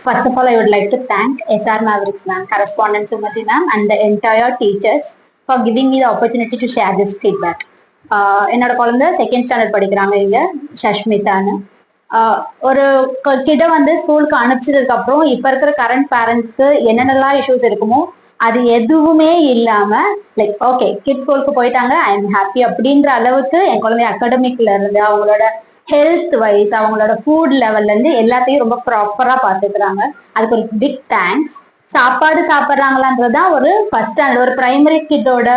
First of all, I would like to thank SR Mavericks ma'am, correspondent Sumati ma'am, and the entire teachers for giving me the opportunity to share this feedback. என்னோட குழந்தை second standard படிக்கிறாங்க இங்க ஷஷ்மிதான்னு. ஒரு கிட்ட வந்து ஸ்கூலுக்கு அனுப்பிச்சதுக்கு அப்புறம் இப்ப இருக்கிற கரண்ட் பேரண்ட்ஸ்க்கு என்னென்னலாம் இஷ்யூஸ் இருக்குமோ அது எதுவுமே இல்லாம லைக் ஓகே கிட் ஸ்கூலுக்கு போயிட்டாங்க, ஐ எம் ஹாப்பி அப்படின்ற அளவுக்கு என் குழந்தை அகாடமிக்ல இருந்து அவங்களோட ஹெல்த் வைஸ் அவங்களோட ஃபுட் லெவல்ல இருந்து எல்லாத்தையும் ரொம்ப ப்ராப்பரா பாத்துக்கிறாங்க. அதுக்கு ஒரு பிக் தேங்க்ஸ். சாப்பாடு சாப்பிட்றாங்களான்றதுதான் ஒரு ஃபர்ஸ்ட் ஸ்டாண்டர்ட் ஒரு பிரைமரி கிட்டோட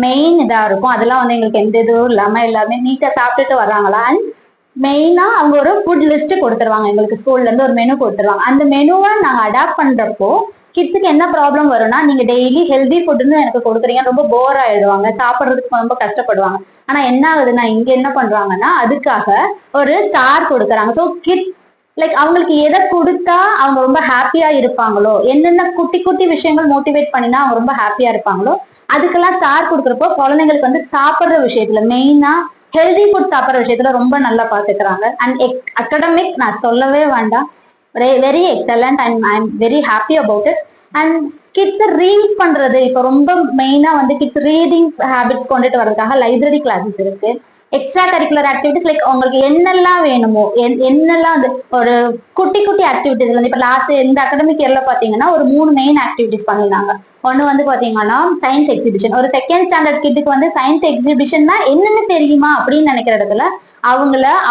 மெயின் இதா இருக்கும். அதெல்லாம் வந்து எங்களுக்கு எந்த இதுவும் இல்லாம எல்லாமே நீட்டா சாப்பிட்டுட்டு வர்றாங்களா. அண்ட் மெயினா அவங்க ஒரு ஃபுட் லிஸ்ட் கொடுத்துருவாங்க, எங்களுக்கு ஸ்கூல்ல இருந்து ஒரு மெனு கொடுத்துருவாங்க. அந்த மெனுவை நாங்க அடாப்ட் பண்றப்போ கிட்ஸுக்கு என்ன ப்ராப்ளம் வரும்னா, நீங்க டெய்லி ஹெல்தி ஃபுட்னு எனக்கு கொடுக்குறீங்க, ரொம்ப போர் ஆயிடுவாங்க, சாப்பிட்றதுக்கு ரொம்ப கஷ்டப்படுவாங்க. ஆனா என்ன ஆகுதுன்னா இங்க என்ன பண்றாங்கன்னா அதுக்காக ஒரு ஸ்டார் கொடுக்குறாங்க. ஸோ கிட் லைக் அவங்களுக்கு எதை கொடுத்தா அவங்க ரொம்ப ஹாப்பியா இருப்பாங்களோ, என்னென்ன குட்டி குட்டி விஷயங்கள் மோட்டிவேட் பண்ணினா அவங்க ரொம்ப ஹாப்பியா இருப்பாங்களோ அதுக்கெல்லாம் ஸ்டார் கொடுக்குறப்போ குழந்தைங்களுக்கு வந்து சாப்பிட்ற விஷயத்துல மெயினா ஹெல்தி ஃபுட் சாப்பிட்ற விஷயத்துல ரொம்ப நல்லா பாத்துக்கிறாங்க. அண்ட் அகடமிக் நான் சொல்லவே வேண்டாம், very excellent and I am very happy about it. And kids read பண்றது இப்ப ரொம்ப மெயினா வந்து கிட்ஸ் ரீடிங் ஹேபிட்ஸ் கொண்டுட்டு வரதுக்காக லைப்ரரி கிளாஸஸ் இருக்கு. எக்ஸ்ட்ரா கரிக்குலர் ஆக்டிவிட்டிஸ் லைக் உங்களுக்கு என்னெல்லாம் வேணுமோ என்னெல்லாம் வந்து ஒரு குட்டி குட்டி ஆக்டிவிட்டிஸ் வந்து இப்ப லாஸ்ட் இந்த அகாடமிக் இயர்ல பாத்தீங்கன்னா ஒரு 3 மெயின் ஆக்டிவிட்டிஸ் பண்ணிருந்தாங்க. ஒண்ணு வந்து பாத்தீங்கன்னா சயின்ஸ் எக்ஸிபிஷன். ஒரு செகண்ட் ஸ்டாண்டர்ட் கிட்டுக்கு வந்து சயின்ஸ் எக்ஸிபிஷன்னா என்னென்ன தெரியுமா அப்படின்னு நினைக்கிற இடத்துல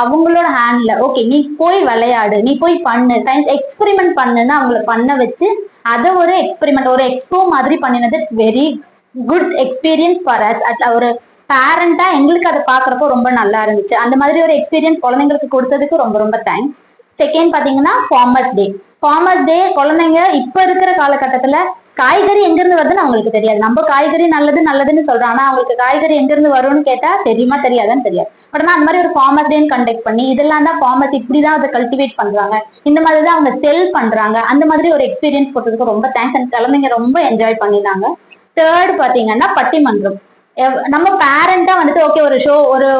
அவங்களோட ஹேண்ட்ல ஓகே நீ போய் விளையாடு, நீ போய் பண்ணு, சயின்ஸ் எக்ஸ்பெரிமெண்ட் பண்ணுன்னு அவங்கள பண்ண வச்சு அதை ஒரு எக்ஸ்பெரிமெண்ட் ஒரு எக்ஸ்போ மாதிரி பண்ணினது very good experience for us. ஒரு பேரண்டா எங்களுக்கு அதை பாக்குறப்போ ரொம்ப நல்லா இருந்துச்சு. அந்த மாதிரி ஒரு எக்ஸ்பீரியன்ஸ் குழந்தைங்களுக்கு கொடுத்ததுக்கு ரொம்ப ரொம்ப தேங்க்ஸ். செகண்ட் பாத்தீங்கன்னா ஃபார்மர்ஸ் டே. ஃபார்மர்ஸ் டே குழந்தைங்க இப்ப இருக்கிற காலகட்டத்துல காய்கறி எங்க இருந்து வருதுன்னு அவங்களுக்கு தெரியாது. நம்ம காய்கறி நல்லதுன்னு சொல்றோம், ஆனா அவங்களுக்கு காய்கறி எங்க இருந்து வரும்னு கேட்டா தெரியுமா தெரியாதான்னு தெரியாது. பட் ஆனா அந்த மாதிரி ஒரு ஃபார்மர்ஸ் டேன்னு கண்டக்ட் பண்ணி இதெல்லாம் தான் ஃபார்மர்ஸ் இப்படிதான் அதை கல்டிவேட் பண்றாங்க, இந்த மாதிரி தான் அவங்க செல் பண்றாங்க, அந்த மாதிரி ஒரு எக்ஸ்பீரியன்ஸ் கொடுத்ததுக்கு ரொம்ப தேங்க்ஸ். அந்த குழந்தைங்க ரொம்ப என்ஜாய் பண்ணிருந்தாங்க. தேர்ட் பாத்தீங்கன்னா பட்டிமன்றம். நம்ம பேரண்டா வந்துட்டு ஓகே ஒரு ஷோ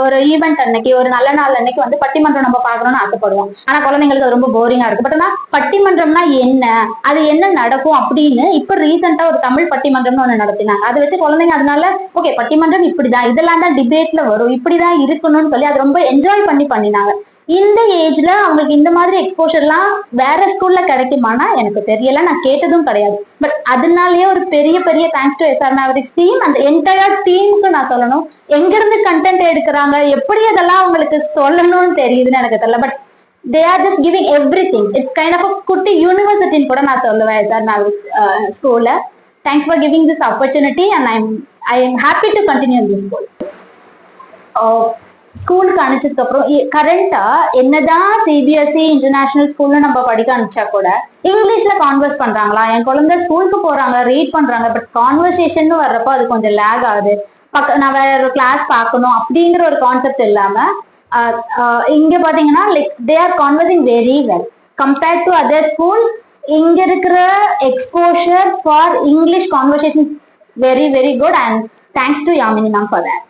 ஒரு ஈவெண்ட் அன்னைக்கு ஒரு நல்ல நாள் அன்னைக்கு வந்து பட்டிமன்றம் நம்ம பாக்கணும்னு ஆசைப்படுவோம். ஆனா குழந்தைங்களுக்கு அது ரொம்ப போரிங்கா இருக்கு. பட் ஆனா பட்டிமன்றம்னா என்ன, அது என்ன நடக்கும் அப்படின்னு இப்ப ரீசெண்டா ஒரு தமிழ் பட்டிமன்றம்னு ஒண்ணு நடத்தினாங்க. அதை வச்சு குழந்தைங்க அதனால ஓகே பட்டிமன்றம் இப்படிதான், இதெல்லாம் தான் டிபேட்ல வரும், இப்படிதான் இருக்கணும்னு சொல்லி அது ரொம்ப என்ஜாய் பண்ணினாங்க. இந்த ஏஜ்ல அவங்களுக்கு இந்த மாதிரி எக்ஸ்போஷர் எல்லாம் வேற ஸ்கூல்ல கிடைக்குமானா எனக்கு தெரியல, நான் கேட்டதும் கிடையாது. பட் அதனாலயே ஒரு பெரிய பெரிய thanks to SR Mavericks team. அந்த என்டையர் டீமுக்கு நான் சொல்லணும், எங்க இருந்து கண்டென்ட் எடுக்கிறாங்க, எப்படி அதெல்லாம் அவங்களுக்கு சொல்லணும்னு தெரியுதுன்னு எனக்கு தெரியல. But they are just giving everything. It's kind of a குட்டி யூனிவர்சிட்டின்னு கூட நான் சொல்லுவேன் SR Mavericks ஸ்கூல்ல. Thanks for giving this opportunity and I am happy to continue in this school. ஸ்கூலுக்கு அனுப்பிச்சதுக்கு அப்புறம் கரண்டா என்னதான் சிபிஎஸ்இ இன்டர்நேஷனல் ஸ்கூல்ல நம்ம படிக்க அனுப்பிச்சா கூட இங்கிலீஷ்ல கான்வர்ஸ் பண்றாங்களா? என் குழந்தை ஸ்கூலுக்கு போறாங்க, ரீட் பண்றாங்க, பட் கான்வர்சேஷன் வர்றப்போ அது கொஞ்சம் லேக் ஆகுது. நான் வேற ஒரு கிளாஸ் பார்க்கணும் அப்படிங்கிற ஒரு கான்செப்ட் இல்லாம இங்க பாத்தீங்கன்னா like they are conversing very well compared to other school. இங்க இருக்கிற exposure for English conversation very very good and thanks to Yamini ma'am for that.